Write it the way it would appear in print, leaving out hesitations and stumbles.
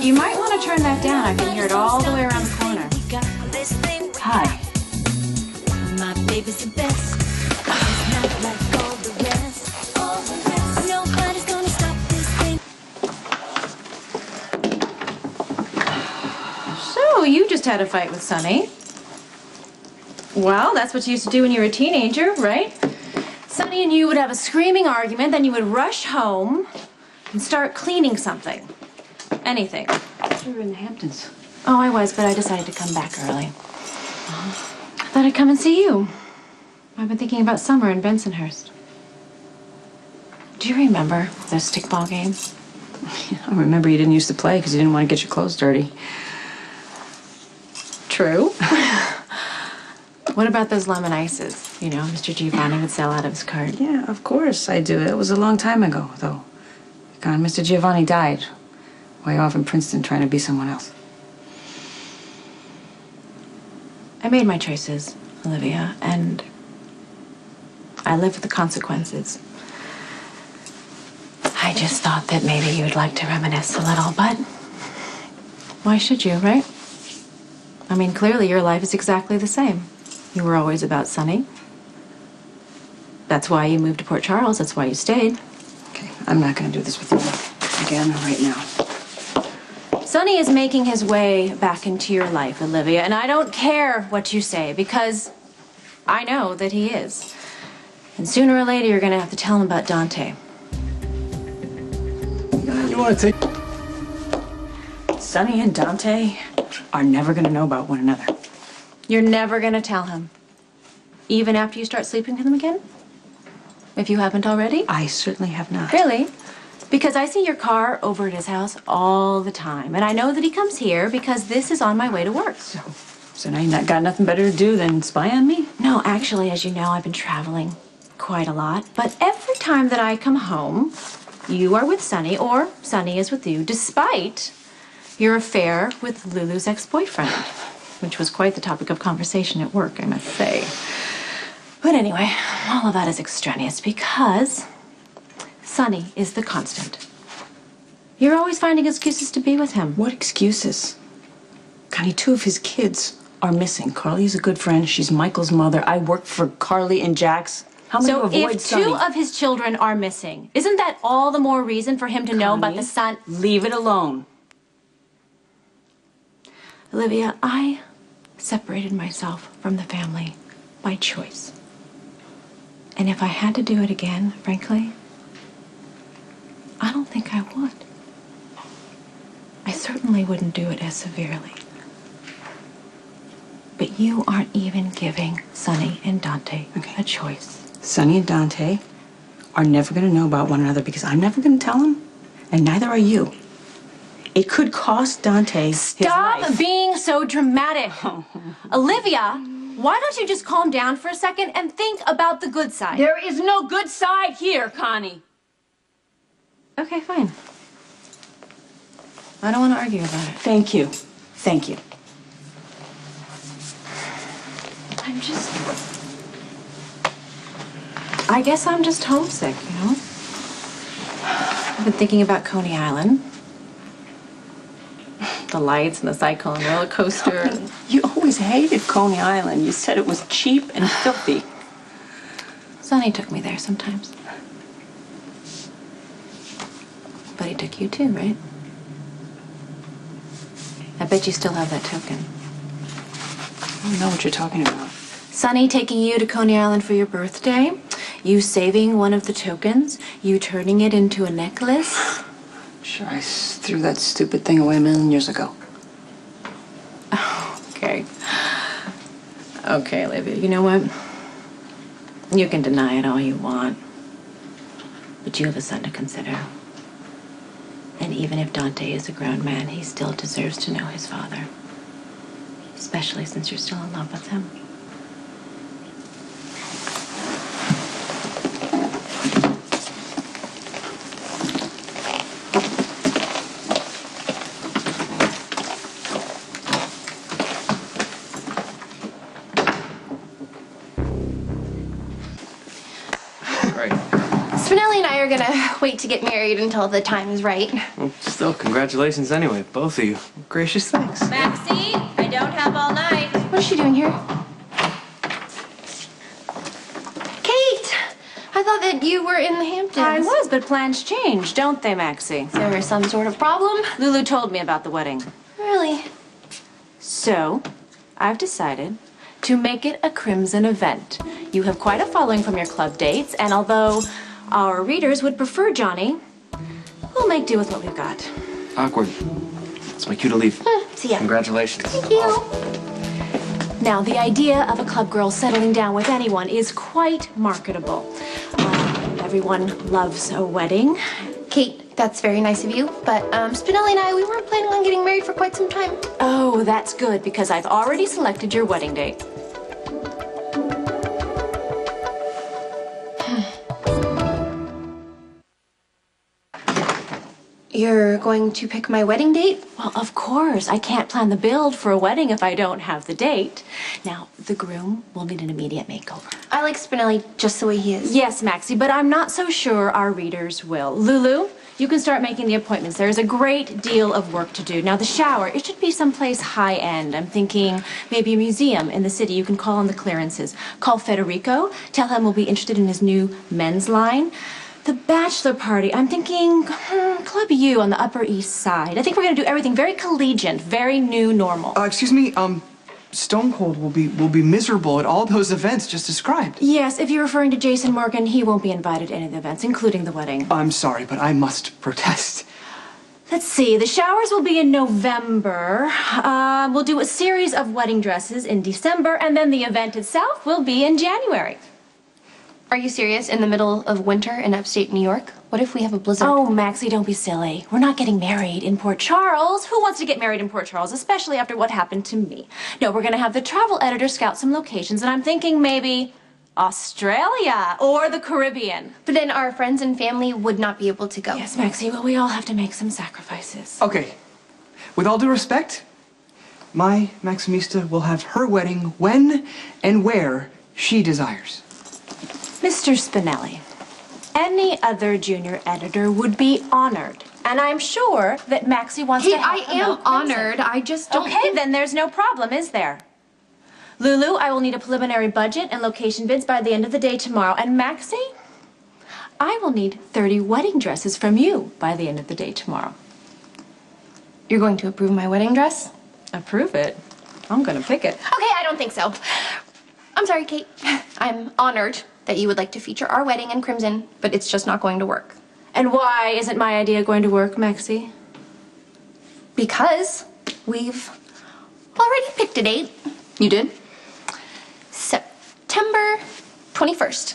You might want to turn that down. I can hear it all the way around the corner. Hi. My baby's the best. It's not like all the rest. Nobody's gonna stop this thing. So, you just had a fight with Sonny. Well, that's what you used to do when you were a teenager, right? Sonny and you would have a screaming argument, then you would rush home and start cleaning something. Anything. We were in the Hamptons. Oh, I was, but I decided to come back early. I thought I'd come and see you. I've been thinking about summer in Bensonhurst. Do you remember those stickball games? I remember you didn't used to play because you didn't want to get your clothes dirty. True. What about those lemon ices? You know, Mr. Giovanni would sell out of his cart. Yeah, of course I do. It was a long time ago, though. God, Mr. Giovanni died way off in Princeton trying to be someone else. I made my choices, Olivia, and I live with the consequences. I just thought that maybe you would like to reminisce a little, but why should you, right? I mean, clearly your life is exactly the same. You were always about Sonny. That's why you moved to Port Charles. That's why you stayed. Okay, I'm not going to do this with you again right now. Sonny is making his way back into your life, Olivia, and I don't care what you say because I know that he is. And sooner or later, you're going to have to tell him about Dante. You want to take... Sonny and Dante are never going to know about one another. You're never going to tell him, even after you start sleeping with him again? If you haven't already? I certainly have not. Really? Because I see your car over at his house all the time. And I know that he comes here because this is on my way to work. So now you've got nothing better to do than spy on me? No, actually, as you know, I've been traveling quite a lot. But every time that I come home, you are with Sonny or Sonny is with you, despite your affair with Lulu's ex-boyfriend, which was quite the topic of conversation at work, I must say. But anyway, all of that is extraneous because Sonny is the constant. You're always finding excuses to be with him. What excuses? Connie, 2 of his kids are missing. Carly's a good friend. She's Michael's mother. I work for Carly and Jax. How many So avoid if Sonny? 2 of his children are missing, isn't that all the more reason for him to know about the son? Leave it alone. Olivia, I separated myself from the family by choice. And if I had to do it again, frankly, I don't think I would. I certainly wouldn't do it as severely. But you aren't even giving Sonny and Dante a choice. Sonny and Dante are never going to know about one another because I'm never going to tell them, and neither are you. It could cost Dante his life. Stop being so dramatic. Olivia, why don't you just calm down for a second and think about the good side? There is no good side here, Connie. Okay, fine. I don't want to argue about it. Thank you. Thank you. I guess I'm just homesick, you know? I've been thinking about Coney Island. The lights and the Cyclone roller coaster. You always hated Coney Island. You said it was cheap and filthy. Sonny took me there sometimes. But he took you too, right? I bet you still have that token. I don't know what you're talking about. Sonny taking you to Coney Island for your birthday, you saving one of the tokens, you turning it into a necklace. Sure, I threw that stupid thing away a million years ago. Okay. Okay, Olivia, you know what? You can deny it all you want. But you have a son to consider. And even if Dante is a grown man, he still deserves to know his father. Especially since you're still in love with him. Spinelli and I are gonna wait to get married until the time is right. Well, still, congratulations anyway, both of you. Gracious thanks. Maxie, I don't have all night. What is she doing here? Kate! I thought that you were in the Hamptons. I was, but plans change, don't they, Maxie? Is there some sort of problem? Lulu told me about the wedding. Really? So, I've decided to make it a Crimson event. You have quite a following from your club dates, and although our readers would prefer Johnny, we'll make do with what we've got. Awkward. It's my cue to leave. See ya. Congratulations. Thank you. Now, the idea of a club girl settling down with anyone is quite marketable. Everyone loves a wedding. Kate, that's very nice of you, but Spinelli and I, we weren't planning on getting married for quite some time. Oh, that's good, because I've already selected your wedding date. You're going to pick my wedding date? Well, of course. I can't plan the build for a wedding if I don't have the date. Now, the groom will need an immediate makeover. I like Spinelli just the way he is. Yes, Maxie, but I'm not so sure our readers will. Lulu, you can start making the appointments. There's a great deal of work to do. Now, the shower, it should be someplace high-end. I'm thinking maybe a museum in the city. You can call on the clearances. Call Federico. Tell him we'll be interested in his new men's line. The bachelor party, I'm thinking Club U on the Upper East Side. I think we're going to do everything very collegiate, very new normal. Excuse me, Stone Cold will be miserable at all those events just described. Yes, if you're referring to Jason Morgan, he won't be invited to any of the events, including the wedding. I'm sorry, but I must protest. Let's see, the showers will be in November. We'll do a series of wedding dresses in December, and then the event itself will be in January. Are you serious? In the middle of winter in upstate New York? What if we have a blizzard? Oh, Maxie, don't be silly. We're not getting married in Port Charles. Who wants to get married in Port Charles, especially after what happened to me? No, we're going to have the travel editor scout some locations, and I'm thinking maybe Australia or the Caribbean. But then our friends and family would not be able to go. Yes, Maxie, well, we all have to make some sacrifices. Okay, with all due respect, my Maximista will have her wedding when and where she desires. Mr. Spinelli, any other junior editor would be honored. And I'm sure that Maxie wants Kate, to help I am promote Crimson. honored. I just don't Okay, think- then there's no problem, is there? Lulu, I will need a preliminary budget and location bids by the end of the day tomorrow. And Maxie, I will need 30 wedding dresses from you by the end of the day tomorrow. You're going to approve my wedding dress? Approve it? I'm gonna pick it. Okay, I don't think so. I'm sorry, Kate. I'm honored that you would like to feature our wedding in Crimson, but it's just not going to work. And why isn't my idea going to work, Maxie? Because we've already picked a date. You did? September 21st.